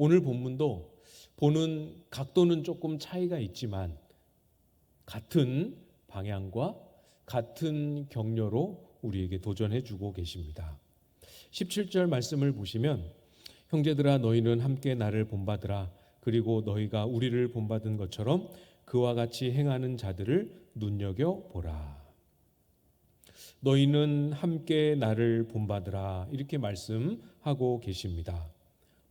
오늘 본문도 보는 각도는 조금 차이가 있지만 같은 방향과 같은 격려로 우리에게 도전해 주고 계십니다. 17절 말씀을 보시면 형제들아 너희는 함께 나를 본받으라. 그리고 너희가 우리를 본받은 것처럼 그와 같이 행하는 자들을 눈여겨보라. 너희는 함께 나를 본받으라. 이렇게 말씀하고 계십니다.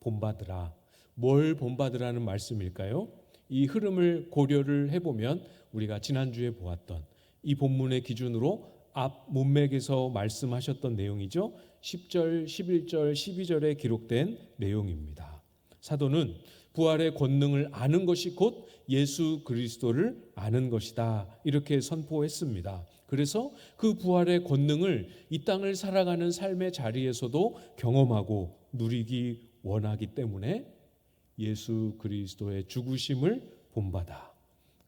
본받으라. 뭘 본받으라는 말씀일까요? 이 흐름을 고려를 해보면 우리가 지난주에 보았던 이 본문의 기준으로 앞 문맥에서 말씀하셨던 내용이죠. 10절, 11절, 12절에 기록된 내용입니다. 사도는 부활의 권능을 아는 것이 곧 예수 그리스도를 아는 것이다. 이렇게 선포했습니다. 그래서 그 부활의 권능을 이 땅을 살아가는 삶의 자리에서도 경험하고 누리기 원하기 때문에 예수 그리스도의 죽으심을 본받아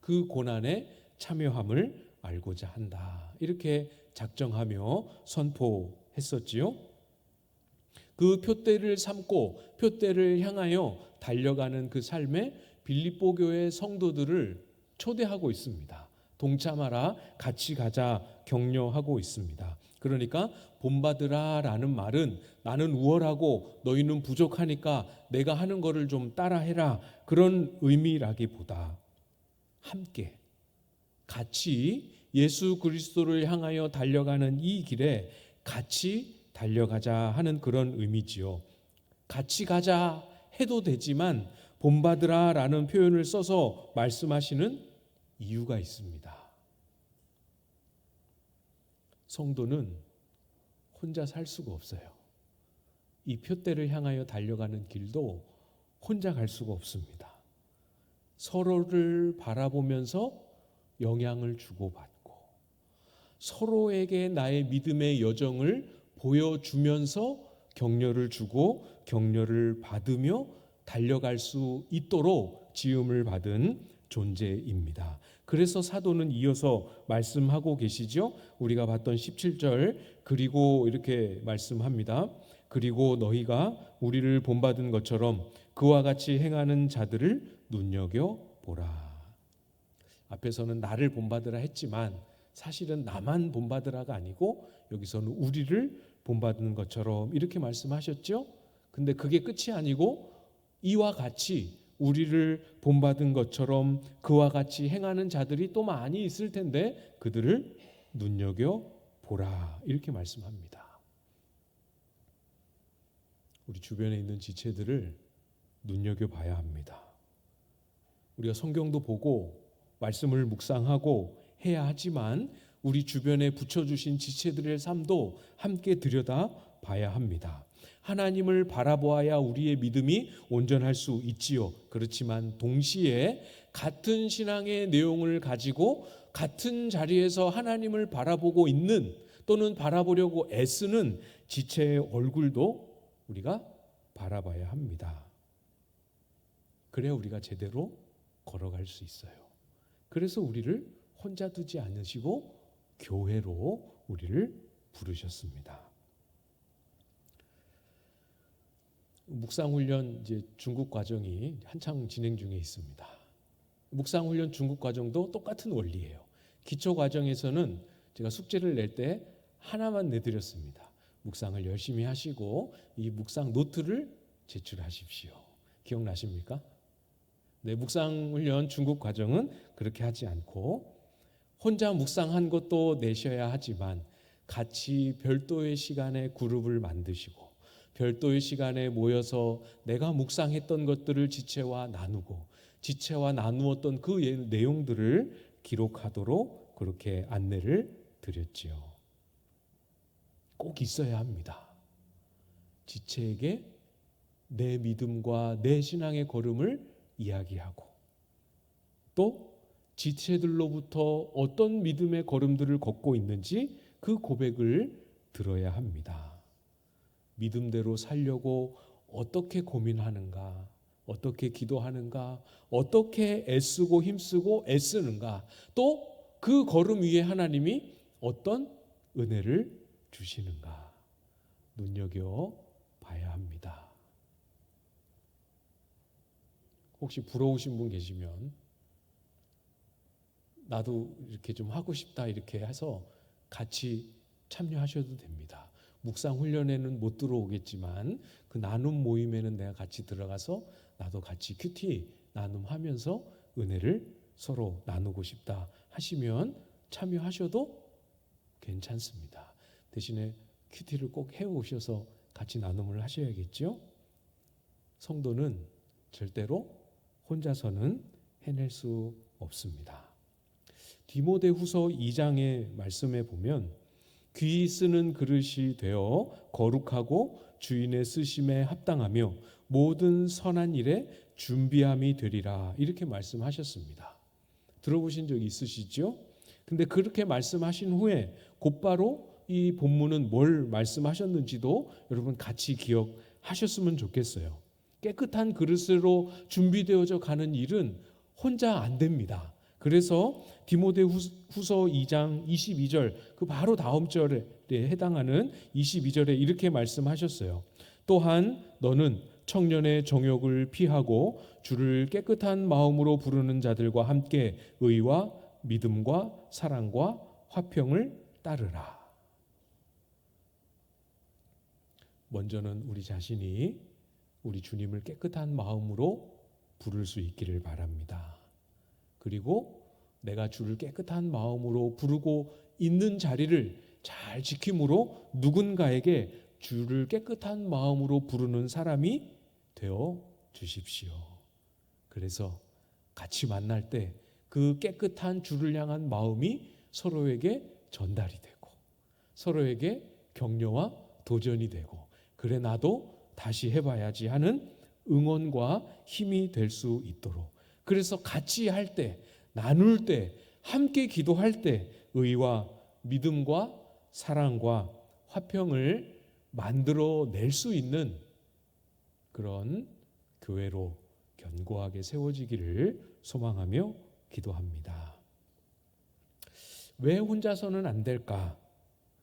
그 고난에 참여함을 알고자 한다. 이렇게 작정하며 선포했었지요. 그 표대를 삼고 표대를 향하여 달려가는 그 삶에 빌립보 교회 성도들을 초대하고 있습니다. 동참하라, 같이 가자 격려하고 있습니다. 그러니까 본받으라 라는 말은 나는 우월하고 너희는 부족하니까 내가 하는 거를 좀 따라해라, 그런 의미라기보다 함께 같이 예수 그리스도를 향하여 달려가는 이 길에 같이 달려가자 하는 그런 의미지요. 같이 가자 해도 되지만 본받으라 라는 표현을 써서 말씀하시는 이유가 있습니다. 성도는 혼자 살 수가 없어요. 이 표대를 향하여 달려가는 길도 혼자 갈 수가 없습니다. 서로를 바라보면서 영향을 주고받고 서로에게 나의 믿음의 여정을 보여주면서 격려를 주고 격려를 받으며 달려갈 수 있도록 지음을 받은 존재입니다. 그래서 사도는 이어서 말씀하고 계시죠. 우리가 봤던 17절 그리고 이렇게 말씀합니다. 그리고 너희가 우리를 본받은 것처럼 그와 같이 행하는 자들을 눈여겨보라. 앞에서는 나를 본받으라 했지만 사실은 나만 본받으라가 아니고 여기서는 우리를 본받는 것처럼 이렇게 말씀하셨죠. 근데 그게 끝이 아니고 이와 같이 우리를 본받은 것처럼 그와 같이 행하는 자들이 또 많이 있을 텐데 그들을 눈여겨보라 이렇게 말씀합니다. 우리 주변에 있는 지체들을 눈여겨봐야 합니다. 우리가 성경도 보고 말씀을 묵상하고 해야 하지만 우리 주변에 붙여주신 지체들의 삶도 함께 들여다봐야 합니다. 하나님을 바라보아야 우리의 믿음이 온전할 수 있지요. 그렇지만 동시에 같은 신앙의 내용을 가지고 같은 자리에서 하나님을 바라보고 있는 또는 바라보려고 애쓰는 지체의 얼굴도 우리가 바라봐야 합니다. 그래야 우리가 제대로 걸어갈 수 있어요. 그래서 우리를 혼자 두지 않으시고 교회로 우리를 부르셨습니다. 묵상훈련 이제 중국 과정이 한창 진행 중에 있습니다. 묵상훈련 중국 과정도 똑같은 원리예요. 기초 과정에서는 제가 숙제를 낼 때 하나만 내드렸습니다. 묵상을 열심히 하시고 이 묵상 노트를 제출하십시오. 기억나십니까? 네, 묵상훈련 중국 과정은 그렇게 하지 않고 혼자 묵상한 것도 내셔야 하지만 같이 별도의 시간에 그룹을 만드시고 별도의 시간에 모여서 내가 묵상했던 것들을 지체와 나누고 지체와 나누었던 그 내용들을 기록하도록 그렇게 안내를 드렸지요. 꼭 있어야 합니다. 지체에게 내 믿음과 내 신앙의 걸음을 이야기하고 또 지체들로부터 어떤 믿음의 걸음들을 걷고 있는지 그 고백을 들어야 합니다. 믿음대로 살려고 어떻게 고민하는가, 어떻게 기도하는가, 어떻게 애쓰고 힘쓰고 애쓰는가, 또 그 걸음 위에 하나님이 어떤 은혜를 주시는가 눈여겨봐야 합니다. 혹시 부러우신 분 계시면 나도 이렇게 좀 하고 싶다 이렇게 해서 같이 참여하셔도 됩니다. 묵상 훈련에는 못 들어오겠지만 그 나눔 모임에는 내가 같이 들어가서 나도 같이 큐티 나눔하면서 은혜를 서로 나누고 싶다 하시면 참여하셔도 괜찮습니다. 대신에 큐티를 꼭 해오셔서 같이 나눔을 하셔야겠죠. 성도는 절대로 혼자서는 해낼 수 없습니다. 디모데후서 2장의 말씀에 보면 귀 쓰는 그릇이 되어 거룩하고 주인의 쓰심에 합당하며 모든 선한 일에 준비함이 되리라 이렇게 말씀하셨습니다. 들어보신 적 있으시죠? 근데 그렇게 말씀하신 후에 곧바로 이 본문은 뭘 말씀하셨는지도 여러분 같이 기억하셨으면 좋겠어요. 깨끗한 그릇으로 준비되어져 가는 일은 혼자 안 됩니다. 그래서 디모데후서 2장 22절 그 바로 다음 절에 해당하는 22절에 이렇게 말씀하셨어요. 또한 너는 청년의 정욕을 피하고 주를 깨끗한 마음으로 부르는 자들과 함께 의와 믿음과 사랑과 화평을 따르라. 먼저는 우리 자신이 우리 주님을 깨끗한 마음으로 부를 수 있기를 바랍니다. 그리고 내가 주를 깨끗한 마음으로 부르고 있는 자리를 잘 지킴으로 누군가에게 주를 깨끗한 마음으로 부르는 사람이 되어 주십시오. 그래서 같이 만날 때 그 깨끗한 주를 향한 마음이 서로에게 전달이 되고 서로에게 격려와 도전이 되고 그래 나도 다시 해봐야지 하는 응원과 힘이 될 수 있도록 그래서 같이 할 때 나눌 때 함께 기도할 때 의와 믿음과 사랑과 화평을 만들어낼 수 있는 그런 교회로 견고하게 세워지기를 소망하며 기도합니다. 왜 혼자서는 안 될까?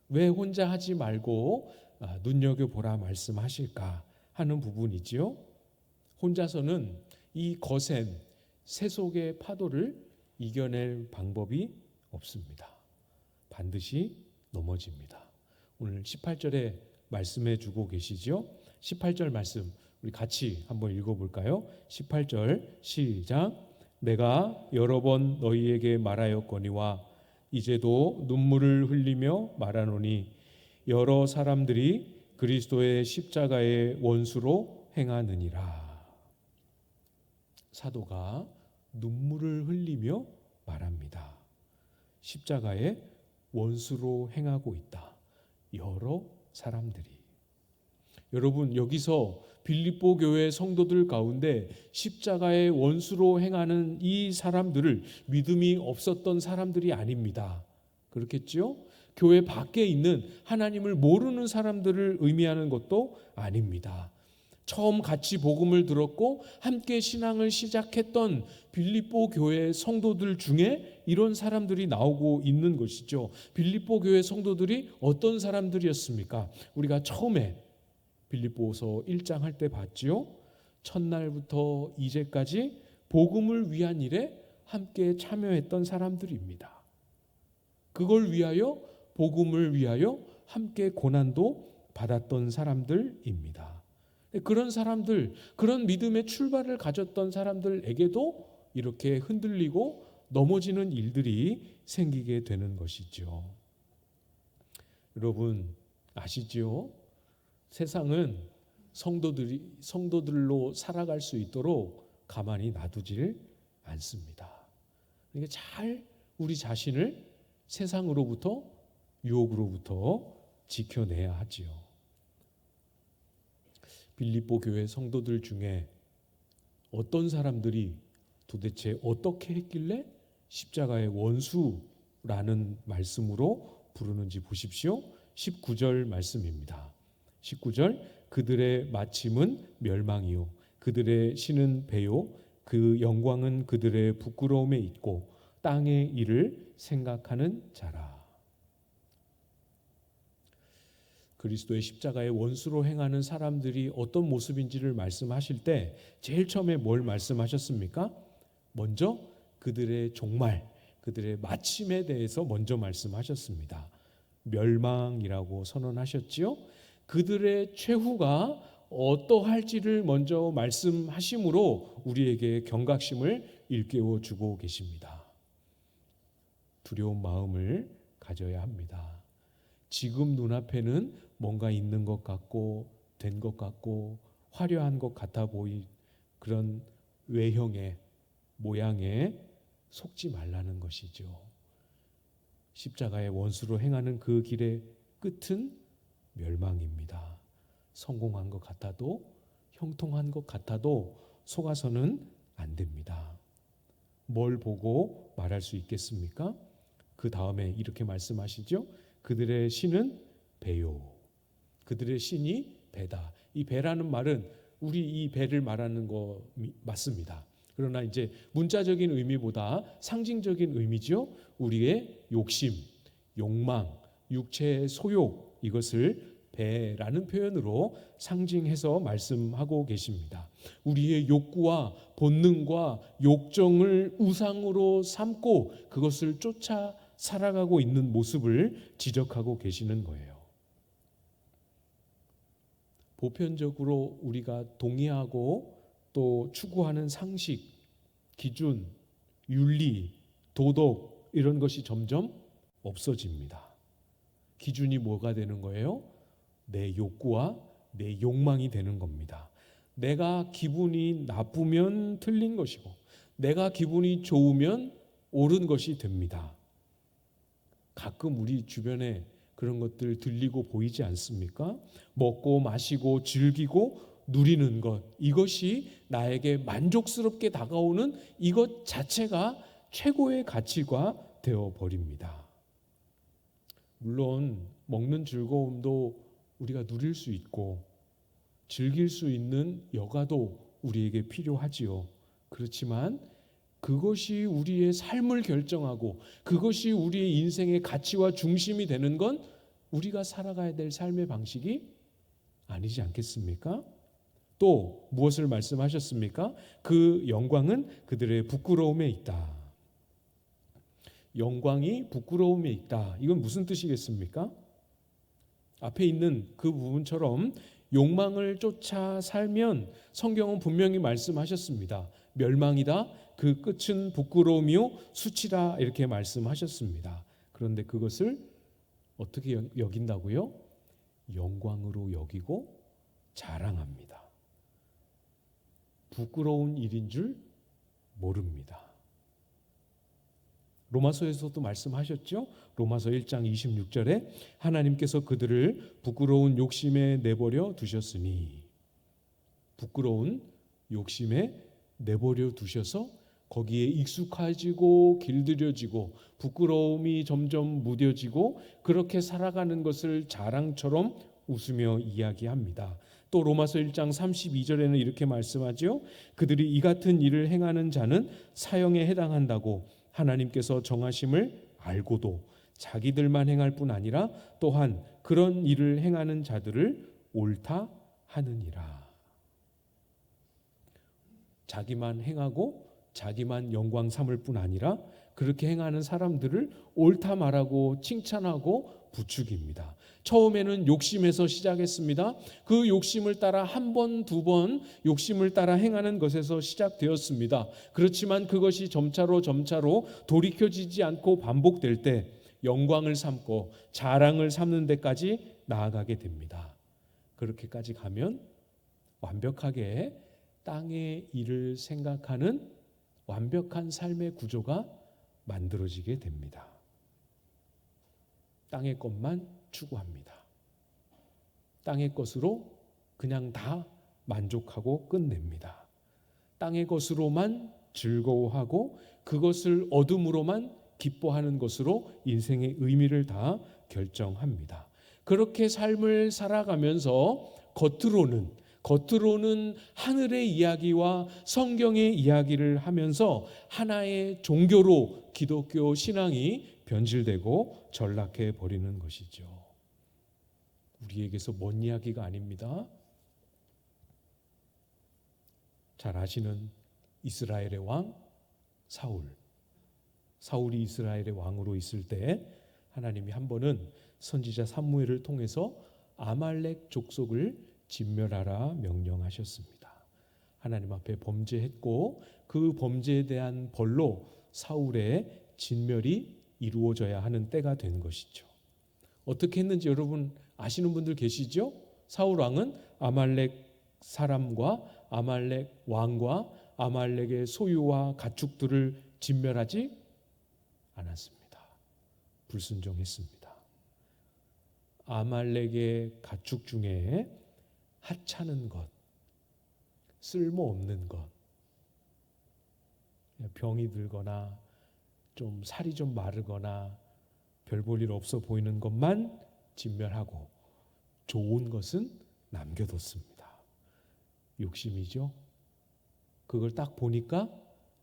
왜 혼자 하지 말고 눈여겨보라 말씀하실까 하는 부분이지요. 혼자서는 이 거센 세속의 파도를 이겨낼 방법이 없습니다. 반드시 넘어집니다. 오늘 18절에 말씀해 주고 계시죠? 18절 말씀 우리 같이 한번 읽어볼까요? 18절 시작. 내가 여러 번 너희에게 말하였거니와 이제도 눈물을 흘리며 말하노니 여러 사람들이 그리스도의 십자가의 원수로 행하느니라. 사도가 눈물을 흘리며 말합니다. 십자가의 원수로 행하고 있다. 여러 사람들이. 여러분 여기서 빌립보 교회 성도들 가운데 십자가의 원수로 행하는 이 사람들을 믿음이 없었던 사람들이 아닙니다. 그렇겠죠? 교회 밖에 있는 하나님을 모르는 사람들을 의미하는 것도 아닙니다. 처음 같이 복음을 들었고 함께 신앙을 시작했던 빌립보 교회 성도들 중에 이런 사람들이 나오고 있는 것이죠. 빌립보 교회 성도들이 어떤 사람들이었습니까? 우리가 처음에 빌립보서 1장 할 때 봤지요. 첫날부터 이제까지 복음을 위한 일에 함께 참여했던 사람들입니다. 그걸 위하여 복음을 위하여 함께 고난도 받았던 사람들입니다. 그런 사람들, 그런 믿음의 출발을 가졌던 사람들에게도 이렇게 흔들리고 넘어지는 일들이 생기게 되는 것이죠. 여러분 아시지요? 세상은 성도들로 살아갈 수 있도록 가만히 놔두질 않습니다. 그러니까 잘 우리 자신을 세상으로부터 유혹으로부터 지켜내야 하지요. 빌립보 교회 성도들 중에 어떤 사람들이 도대체 어떻게 했길래 십자가의 원수라는 말씀으로 부르는지 보십시오. 19절 말씀입니다. 19절 그들의 마침은 멸망이요 그들의 신은 배요 그 영광은 그들의 부끄러움에 있고 땅의 일을 생각하는 자라. 그리스도의 십자가의 원수로 행하는 사람들이 어떤 모습인지를 말씀하실 때 제일 처음에 뭘 말씀하셨습니까? 먼저 그들의 종말, 그들의 마침에 대해서 먼저 말씀하셨습니다. 멸망이라고 선언하셨지요. 그들의 최후가 어떠할지를 먼저 말씀하심으로 우리에게 경각심을 일깨워 주고 계십니다. 두려운 마음을 가져야 합니다. 지금 눈앞에는 뭔가 있는 것 같고 된 것 같고 화려한 것 같아 보이 그런 외형의 모양에 속지 말라는 것이죠. 십자가의 원수로 행하는 그 길의 끝은 멸망입니다. 성공한 것 같아도 형통한 것 같아도 속아서는 안 됩니다. 뭘 보고 말할 수 있겠습니까? 그 다음에 이렇게 말씀하시죠. 그들의 신은 배요. 그들의 신이 배다. 이 배라는 말은 우리 이 배를 말하는 거 맞습니다. 그러나 이제 문자적인 의미보다 상징적인 의미죠. 우리의 욕심, 욕망, 육체의 소욕, 이것을 배라는 표현으로 상징해서 말씀하고 계십니다. 우리의 욕구와 본능과 욕정을 우상으로 삼고 그것을 쫓아 살아가고 있는 모습을 지적하고 계시는 거예요. 보편적으로 우리가 동의하고 또 추구하는 상식, 기준, 윤리, 도덕 이런 것이 점점 없어집니다. 기준이 뭐가 되는 거예요? 내 욕구와 내 욕망이 되는 겁니다. 내가 기분이 나쁘면 틀린 것이고 내가 기분이 좋으면 옳은 것이 됩니다. 가끔 우리 주변에 그런 것들 들리고 보이지 않습니까? 먹고 마시고 즐기고 누리는 것, 이것이 나에게 만족스럽게 다가오는 이것 자체가 최고의 가치가 되어버립니다. 물론 먹는 즐거움도 우리가 누릴 수 있고 즐길 수 있는 여가도 우리에게 필요하지요. 그렇지만 그것이 우리의 삶을 결정하고 그것이 우리의 인생의 가치와 중심이 되는 건 우리가 살아가야 될 삶의 방식이 아니지 않겠습니까? 또 무엇을 말씀하셨습니까? 그 영광은 그들의 부끄러움에 있다. 영광이 부끄러움에 있다. 이건 무슨 뜻이겠습니까? 앞에 있는 그 부분처럼 욕망을 쫓아 살면 성경은 분명히 말씀하셨습니다. 멸망이다. 그 끝은 부끄러움이요 수치다. 이렇게 말씀하셨습니다. 그런데 그것을 어떻게 여긴다고요? 영광으로 여기고 자랑합니다. 부끄러운 일인 줄 모릅니다. 로마서에서도 말씀하셨죠? 로마서 1장 26절에 하나님께서 그들을 부끄러운 욕심에 내버려 두셨으니, 부끄러운 욕심에 내버려 두셔서 거기에 익숙해지고 길들여지고 부끄러움이 점점 무뎌지고 그렇게 살아가는 것을 자랑처럼 웃으며 이야기합니다. 또 로마서 1장 32절에는 이렇게 말씀하죠. 그들이 이 같은 일을 행하는 자는 사형에 해당한다고 하나님께서 정하심을 알고도 자기들만 행할 뿐 아니라 또한 그런 일을 행하는 자들을 옳다 하느니라. 자기만 행하고 자기만 영광 삼을 뿐 아니라 그렇게 행하는 사람들을 옳다 말하고 칭찬하고 부추깁니다. 처음에는 욕심에서 시작했습니다. 그 욕심을 따라 한 번, 두 번 욕심을 따라 행하는 것에서 시작되었습니다. 그렇지만 그것이 점차로 돌이켜지지 않고 반복될 때 영광을 삼고 자랑을 삼는 데까지 나아가게 됩니다. 그렇게까지 가면 완벽하게 땅의 일을 생각하는 완벽한 삶의 구조가 만들어지게 됩니다. 땅의 것만 추구합니다. 땅의 것으로 그냥 다 만족하고 끝냅니다. 땅의 것으로만 즐거워하고 그것을 얻음으로만 기뻐하는 것으로 인생의 의미를 다 결정합니다. 그렇게 삶을 살아가면서 겉으로는 하늘의 이야기와 성경의 이야기를 하면서 하나의 종교로 기독교 신앙이 변질되고 전락해 버리는 것이죠. 우리에게서 먼 이야기가 아닙니다. 잘 아시는 이스라엘의 왕 사울이 이스라엘의 왕으로 있을 때 하나님이 한 번은 선지자 사무엘을 통해서 아말렉 족속을 진멸하라 명령하셨습니다. 하나님 앞에 범죄했고 그 범죄에 대한 벌로 사울의 진멸이 이루어져야 하는 때가 된 것이죠. 어떻게 했는지 여러분 아시는 분들 계시죠? 사울 왕은 아말렉 사람과 아말렉 왕과 아말렉의 소유와 가축들을 진멸하지 않았습니다. 불순종했습니다. 아말렉의 가축 중에 하찮은 것, 쓸모없는 것, 병이 들거나 좀 살이 좀 마르거나 별 볼 일 없어 보이는 것만 진멸하고 좋은 것은 남겨뒀습니다. 욕심이죠. 그걸 딱 보니까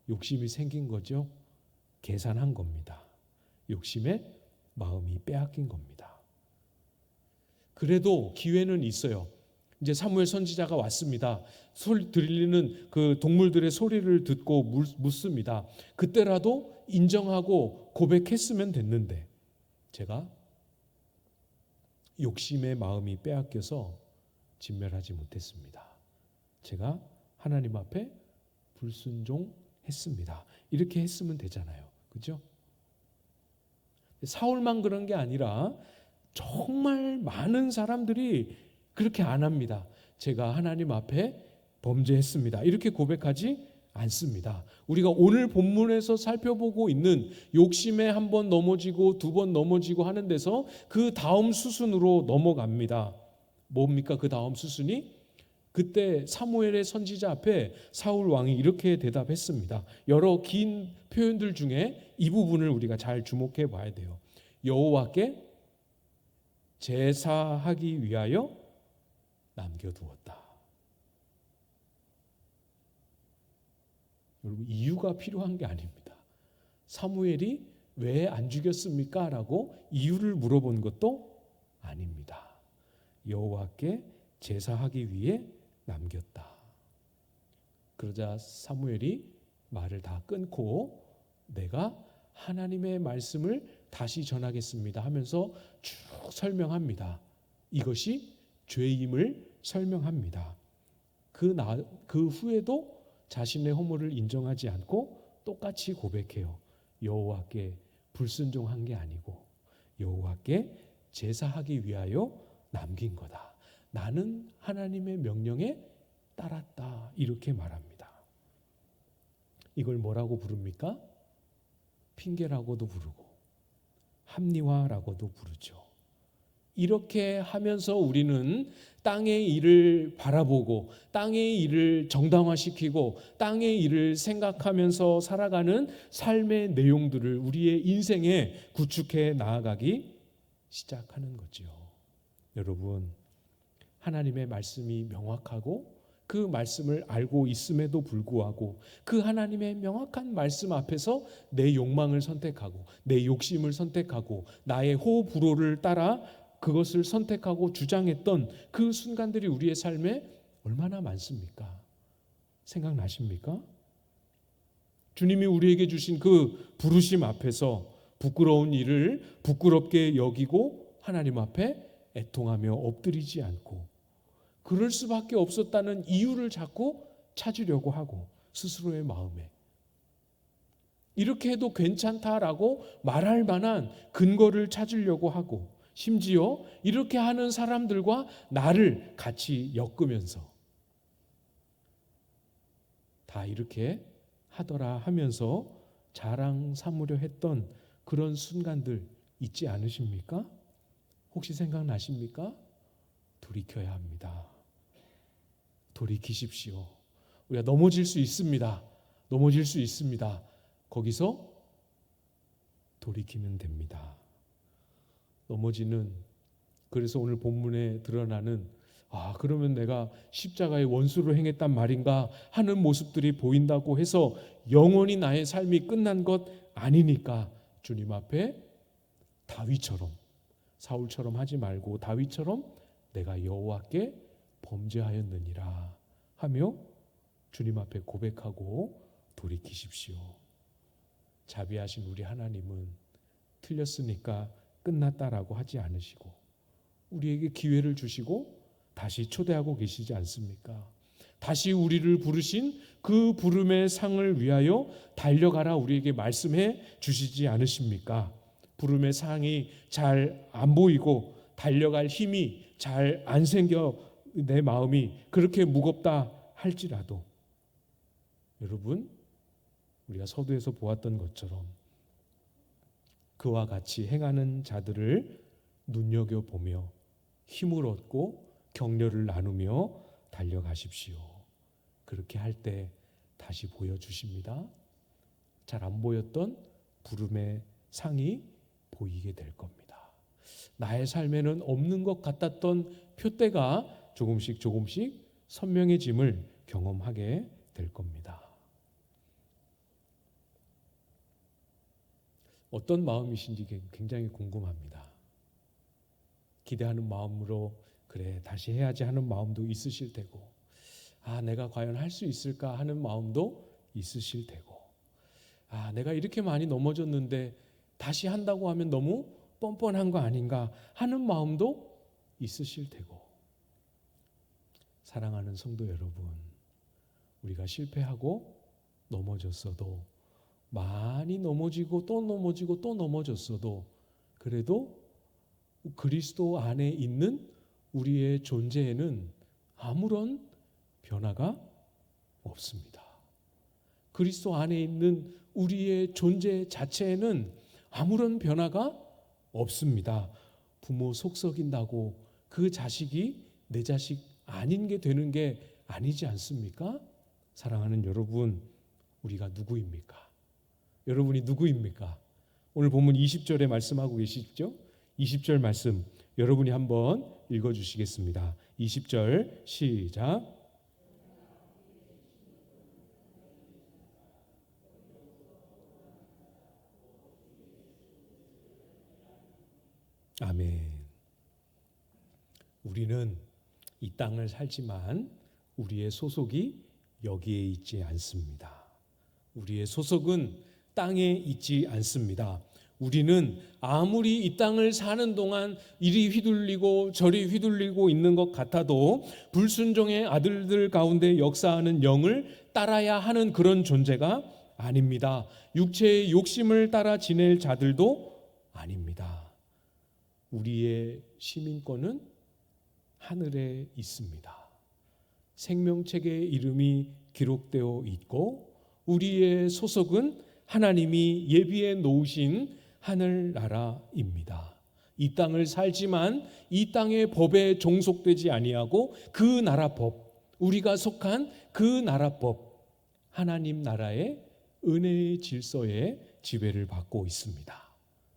욕심이 생긴 거죠. 계산한 겁니다. 욕심에 마음이 빼앗긴 겁니다. 그래도 기회는 있어요. 이제 사무엘 선지자가 왔습니다. 들리는 그 동물들의 소리를 듣고 묻습니다. 그때라도 인정하고 고백했으면 됐는데 제가 욕심의 마음이 빼앗겨서 진멸하지 못했습니다. 제가 하나님 앞에 불순종했습니다. 이렇게 했으면 되잖아요. 그죠? 사울만 그런 게 아니라 정말 많은 사람들이 그렇게 안 합니다. 제가 하나님 앞에 범죄했습니다. 이렇게 고백하지 않습니다. 우리가 오늘 본문에서 살펴보고 있는 욕심에 한 번 넘어지고 두 번 넘어지고 하는 데서 그 다음 수순으로 넘어갑니다. 뭡니까? 그 다음 수순이? 그때 사무엘의 선지자 앞에 사울 왕이 이렇게 대답했습니다. 여러 긴 표현들 중에 이 부분을 우리가 잘 주목해 봐야 돼요. 여호와께 제사하기 위하여 남겨두었다. 여러분, 이유가 필요한 게 아닙니다. 사무엘이 왜 안 죽였습니까? 라고 이유를 물어본 것도 아닙니다. 여호와께 제사하기 위해 남겼다. 그러자 사무엘이 말을 다 끊고 내가 하나님의 말씀을 다시 전하겠습니다 하면서 쭉 설명합니다. 이것이 죄임을 설명합니다. 그 후에도 자신의 허물을 인정하지 않고 똑같이 고백해요. 여호와께 불순종한 게 아니고 여호와께 제사하기 위하여 남긴 거다. 나는 하나님의 명령에 따랐다. 이렇게 말합니다. 이걸 뭐라고 부릅니까? 핑계라고도 부르고 합리화라고도 부르죠. 이렇게 하면서 우리는 땅의 일을 바라보고 땅의 일을 정당화시키고 땅의 일을 생각하면서 살아가는 삶의 내용들을 우리의 인생에 구축해 나아가기 시작하는 거죠. 여러분, 하나님의 말씀이 명확하고 그 말씀을 알고 있음에도 불구하고 그 하나님의 명확한 말씀 앞에서 내 욕망을 선택하고 내 욕심을 선택하고 나의 호불호를 따라 그것을 선택하고 주장했던 그 순간들이 우리의 삶에 얼마나 많습니까? 생각나십니까? 주님이 우리에게 주신 그 부르심 앞에서 부끄러운 일을 부끄럽게 여기고 하나님 앞에 애통하며 엎드리지 않고 그럴 수밖에 없었다는 이유를 자꾸 찾으려고 하고 스스로의 마음에 이렇게 해도 괜찮다라고 말할 만한 근거를 찾으려고 하고 심지어 이렇게 하는 사람들과 나를 같이 엮으면서 다 이렇게 하더라 하면서 자랑 삼으려 했던 그런 순간들 있지 않으십니까? 혹시 생각나십니까? 돌이켜야 합니다. 돌이키십시오. 우리가 넘어질 수 있습니다. 넘어질 수 있습니다. 거기서 돌이키면 됩니다. 넘어지는 그래서 오늘 본문에 드러나는 그러면 내가 십자가의 원수로 행했단 말인가 하는 모습들이 보인다고 해서 영원히 나의 삶이 끝난 것 아니니까 주님 앞에 다윗처럼 사울처럼 하지 말고 다윗처럼 내가 여호와께 범죄하였느니라 하며 주님 앞에 고백하고 돌이키십시오. 자비하신 우리 하나님은 틀렸으니까 끝났다라고 하지 않으시고 우리에게 기회를 주시고 다시 초대하고 계시지 않습니까? 다시 우리를 부르신 그 부름의 상을 위하여 달려가라 우리에게 말씀해 주시지 않으십니까? 부름의 상이 잘 안 보이고 달려갈 힘이 잘 안 생겨 내 마음이 그렇게 무겁다 할지라도 여러분, 우리가 서두에서 보았던 것처럼 그와 같이 행하는 자들을 눈여겨보며 힘을 얻고 격려를 나누며 달려가십시오. 그렇게 할 때 다시 보여주십니다. 잘 안 보였던 부름의 상이 보이게 될 겁니다. 나의 삶에는 없는 것 같았던 표대가 조금씩 선명해짐을 경험하게 될 겁니다. 어떤 마음이신지 굉장히 궁금합니다. 기대하는 마음으로 그래 다시 해야지 하는 마음도 있으실 테고 내가 과연 할 수 있을까 하는 마음도 있으실 테고 내가 이렇게 많이 넘어졌는데 다시 한다고 하면 너무 뻔뻔한 거 아닌가 하는 마음도 있으실 테고 사랑하는 성도 여러분, 우리가 실패하고 넘어졌어도 많이 넘어지고 또 넘어지고 또 넘어졌어도 그래도 그리스도 안에 있는 우리의 존재에는 아무런 변화가 없습니다. 그리스도 안에 있는 우리의 존재 자체에는 아무런 변화가 없습니다. 부모 속 썩인다고 그 자식이 내 자식 아닌 게 되는 게 아니지 않습니까? 사랑하는 여러분, 우리가 누구입니까? 여러분이 누구입니까? 오늘 본문 20절에 말씀하고 계시죠? 20절 말씀 여러분이 한번 읽어주시겠습니다. 20절 시작. 아멘. 우리는 이 땅을 살지만 우리의 소속이 여기에 있지 않습니다. 우리의 소속은 땅에 있지 않습니다. 우리는 아무리 이 땅을 사는 동안 이리 휘둘리고 저리 휘둘리고 있는 것 같아도 불순종의 아들들 가운데 역사하는 영을 따라야 하는 그런 존재가 아닙니다. 육체의 욕심을 따라 지낼 자들도 아닙니다. 우리의 시민권은 하늘에 있습니다. 생명책에 이름이 기록되어 있고 우리의 소속은 하나님이 예비해 놓으신 하늘나라입니다. 이 땅을 살지만 이 땅의 법에 종속되지 아니하고 그 나라 법, 우리가 속한 그 나라 법, 하나님 나라의 은혜의 질서에 지배를 받고 있습니다.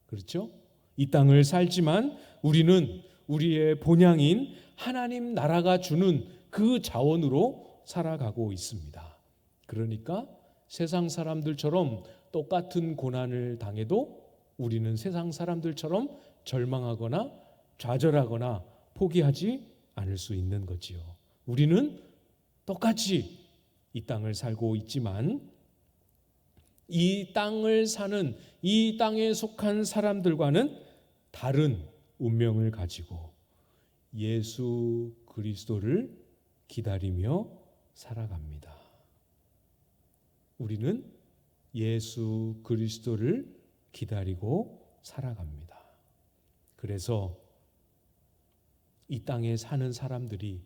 그렇죠? 이 땅을 살지만 우리는 우리의 본향인 하나님 나라가 주는 그 자원으로 살아가고 있습니다. 그러니까 세상 사람들처럼 똑같은 고난을 당해도 우리는 세상 사람들처럼 절망하거나 좌절하거나 포기하지 않을 수 있는 거지요. 우리는 똑같이 이 땅을 살고 있지만 이 땅을 사는 이 땅에 속한 사람들과는 다른 운명을 가지고 예수 그리스도를 기다리며 살아갑니다. 우리는 예수 그리스도를 기다리고 살아갑니다. 그래서 이 땅에 사는 사람들이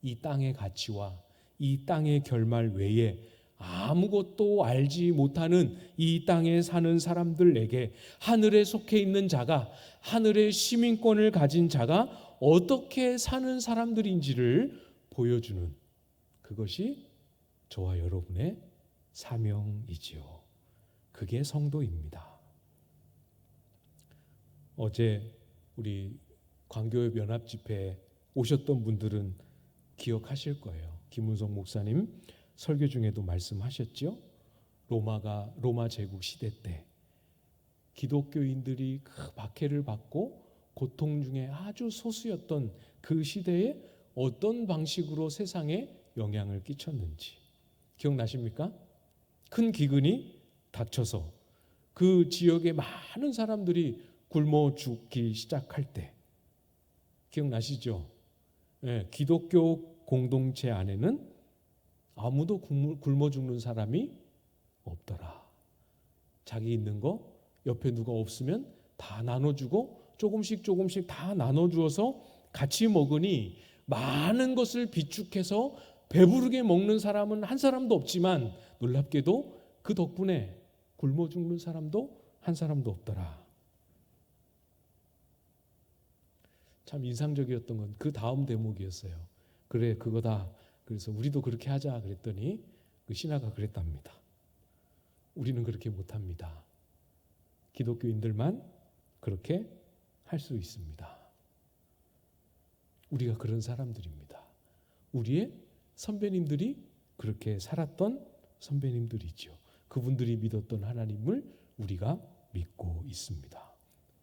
이 땅의 가치와 이 땅의 결말 외에 아무것도 알지 못하는 이 땅에 사는 사람들에게 하늘에 속해 있는 자가, 하늘의 시민권을 가진 자가 어떻게 사는 사람들인지를 보여주는 그것이 저와 여러분의 사명이지요. 그게 성도입니다. 어제 우리 광교협 연합집회에 오셨던 분들은 기억하실 거예요. 김은성 목사님 설교 중에도 말씀하셨죠. 로마 제국 시대 때 기독교인들이 그 박해를 받고 고통 중에 아주 소수였던 그 시대에 어떤 방식으로 세상에 영향을 끼쳤는지 기억나십니까? 큰 기근이 닥쳐서 그 지역의 많은 사람들이 굶어 죽기 시작할 때 기억나시죠? 예, 기독교 공동체 안에는 아무도 굶어 죽는 사람이 없더라. 자기 있는 거 옆에 누가 없으면 다 나눠주고 조금씩 다 나눠주어서 같이 먹으니 많은 것을 비축해서 배부르게 먹는 사람은 한 사람도 없지만 놀랍게도 그 덕분에 굶어 죽는 사람도 한 사람도 없더라. 참 인상적이었던 건 그 다음 대목이었어요. 그래, 그거다. 그래서 우리도 그렇게 하자 그랬더니 그 신하가 그랬답니다. 우리는 그렇게 못합니다. 기독교인들만 그렇게 할 수 있습니다. 우리가 그런 사람들입니다. 우리의 선배님들이 그렇게 살았던 선배님들이죠. 그분들이 믿었던 하나님을 우리가 믿고 있습니다.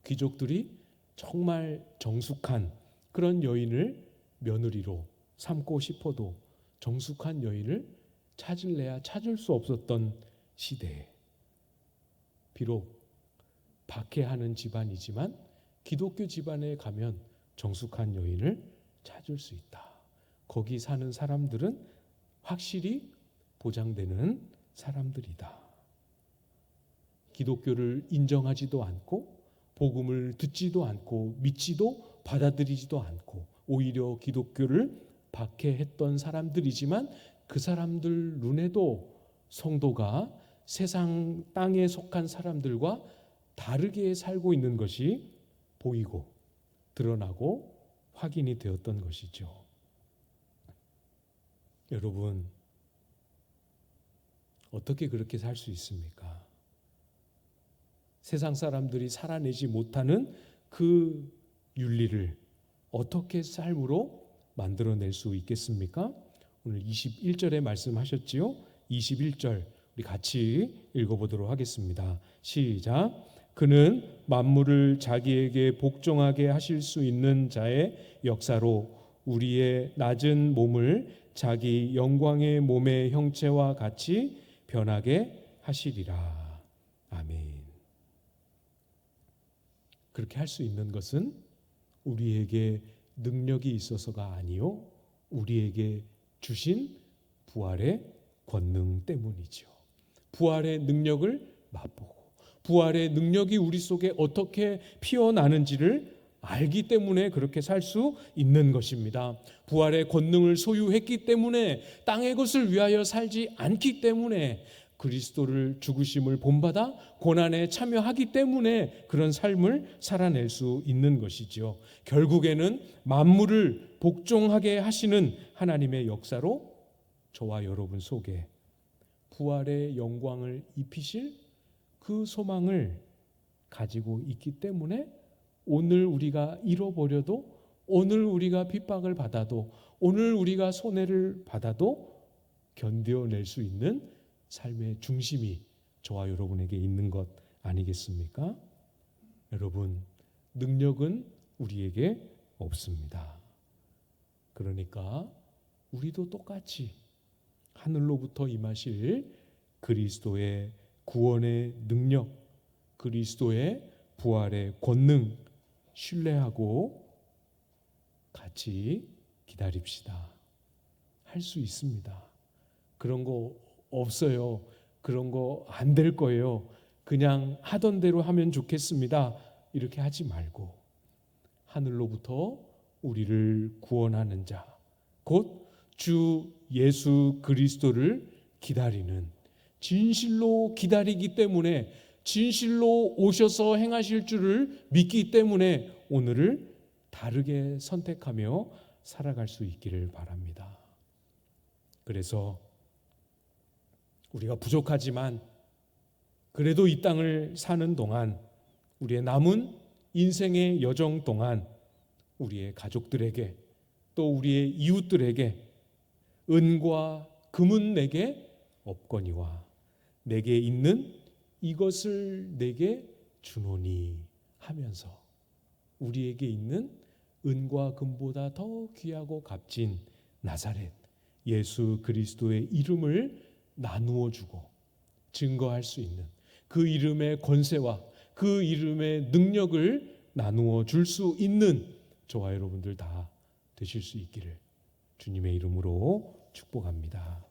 귀족들이 정말 정숙한 그런 여인을 며느리로 삼고 싶어도 정숙한 여인을 찾을래야 찾을 수 없었던 시대에 비록 박해하는 집안이지만 기독교 집안에 가면 정숙한 여인을 찾을 수 있다. 거기 사는 사람들은 확실히 보장되는 사람들이다. 기독교를 인정하지도 않고 복음을 듣지도 않고 믿지도 받아들이지도 않고 오히려 기독교를 박해했던 사람들이지만 그 사람들 눈에도 성도가 세상 땅에 속한 사람들과 다르게 살고 있는 것이 보이고 드러나고 확인이 되었던 것이죠. 여러분, 어떻게 그렇게 살 수 있습니까? 세상 사람들이 살아내지 못하는 그 윤리를 어떻게 삶으로 만들어낼 수 있겠습니까? 오늘 21절에 말씀하셨지요. 21절 우리 같이 읽어보도록 하겠습니다. 시작. 그는 만물을 자기에게 복종하게 하실 수 있는 자의 역사로 우리의 낮은 몸을 자기 영광의 몸의 형체와 같이 변하게 하시리라. 아멘. 그렇게 할 수 있는 것은 우리에게 능력이 있어서가 아니요 우리에게 주신 부활의 권능 때문이죠. 부활의 능력을 맛보고 부활의 능력이 우리 속에 어떻게 피어나는지를 알기 때문에 그렇게 살 수 있는 것입니다. 부활의 권능을 소유했기 때문에 땅의 것을 위하여 살지 않기 때문에 그리스도를 죽으심을 본받아 고난에 참여하기 때문에 그런 삶을 살아낼 수 있는 것이죠. 결국에는 만물을 복종하게 하시는 하나님의 역사로 저와 여러분 속에 부활의 영광을 입히실 그 소망을 가지고 있기 때문에 오늘 우리가 잃어버려도 오늘 우리가 핍박을 받아도 오늘 우리가 손해를 받아도 견뎌낼 수 있는 삶의 중심이 저와 여러분에게 있는 것 아니겠습니까? 여러분, 능력은 우리에게 없습니다. 그러니까 우리도 똑같이 하늘로부터 임하실 그리스도의 구원의 능력, 그리스도의 부활의 권능 신뢰하고 같이 기다립시다. 할 수 있습니다. 그런 거 없어요. 그런 거 안 될 거예요. 그냥 하던 대로 하면 좋겠습니다. 이렇게 하지 말고 하늘로부터 우리를 구원하는 자, 곧 주 예수 그리스도를 기다리는 진실로 기다리기 때문에 진실로 오셔서 행하실 줄을 믿기 때문에 오늘을 다르게 선택하며 살아갈 수 있기를 바랍니다. 그래서 우리가 부족하지만 그래도 이 땅을 사는 동안 우리의 남은 인생의 여정 동안 우리의 가족들에게 또 우리의 이웃들에게 은과 금은 내게 없거니와 내게 있는 이것을 내게 주노니 하면서 우리에게 있는 은과 금보다 더 귀하고 값진 나사렛 예수 그리스도의 이름을 나누어 주고 증거할 수 있는 그 이름의 권세와 그 이름의 능력을 나누어 줄 수 있는 저와 여러분들 다 되실 수 있기를 주님의 이름으로 축복합니다.